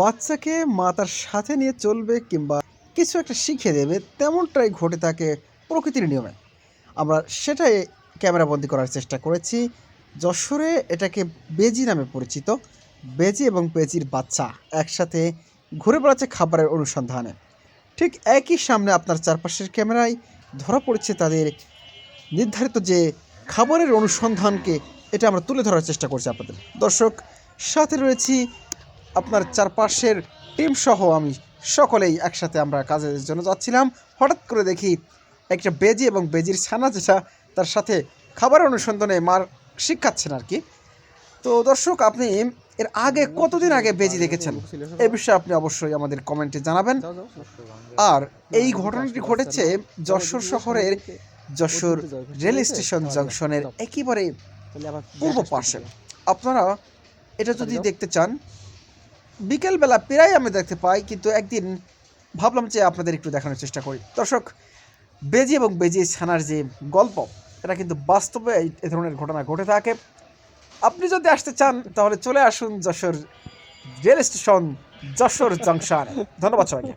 বাচ্চাকে মা তার সাথে নিয়ে চলবে কিংবা কিছু একটা শিখে দেবে তেমনটাই ঘটে থাকে প্রকৃতির নিয়মে। আমরা সেটাই ক্যামেরাবন্দি করার চেষ্টা করেছি। যশোরে এটাকে বেজি নামে পরিচিত। বেজি এবং বেজির বাচ্চা একসাথে ঘুরে বেড়াচ্ছে খাবারের অনুসন্ধানে। ঠিক একই সামনে আপনার চারপাশের ক্যামেরায় ধরা পড়েছে তাদের নির্ধারিত যে খাবারের অনুসন্ধানকে এটা আমরা তুলে ধরার চেষ্টা করছি আপনাদের। দর্শক, সাথে রয়েছি আপনার চারপাশের টিম সহ আমি সকলেই একসাথে আমরা কাজের জন্য যাচ্ছিলাম। হঠাৎ করে দেখি একটা বেজি এবং বেজির ছানা যেটা তার সাথে খাবারের অনুসন্ধানে মার শিক্ষাচ্ছেন আর কি। তো দর্শক, আপনি এর আগে কতদিন আগে বেজি দেখেছেন এ বিষয়ে আপনি অবশ্যই আমাদের কমেন্টে জানাবেন। আর এই ঘটনাটি ঘটেছে যশোর শহরের যশোর রেল স্টেশন জংশনের একেবারে পূর্ব পাশে। আপনারা এটা যদি দেখতে চান বিকেলবেলা প্রায় আমি দেখতে পাই, কিন্তু একদিন ভাবলাম যে আপনাদের একটু দেখানোর চেষ্টা করি। দর্শক, বেজি এবং বেজি ছানার যে গল্প, এটা কিন্তু বাস্তবে এই ধরনের ঘটনা ঘটে থাকে। আপনি যদি আসতে চান তাহলে চলে আসুন Jessore rail station Jessore junction. ধন্যবাদ সবাইকে।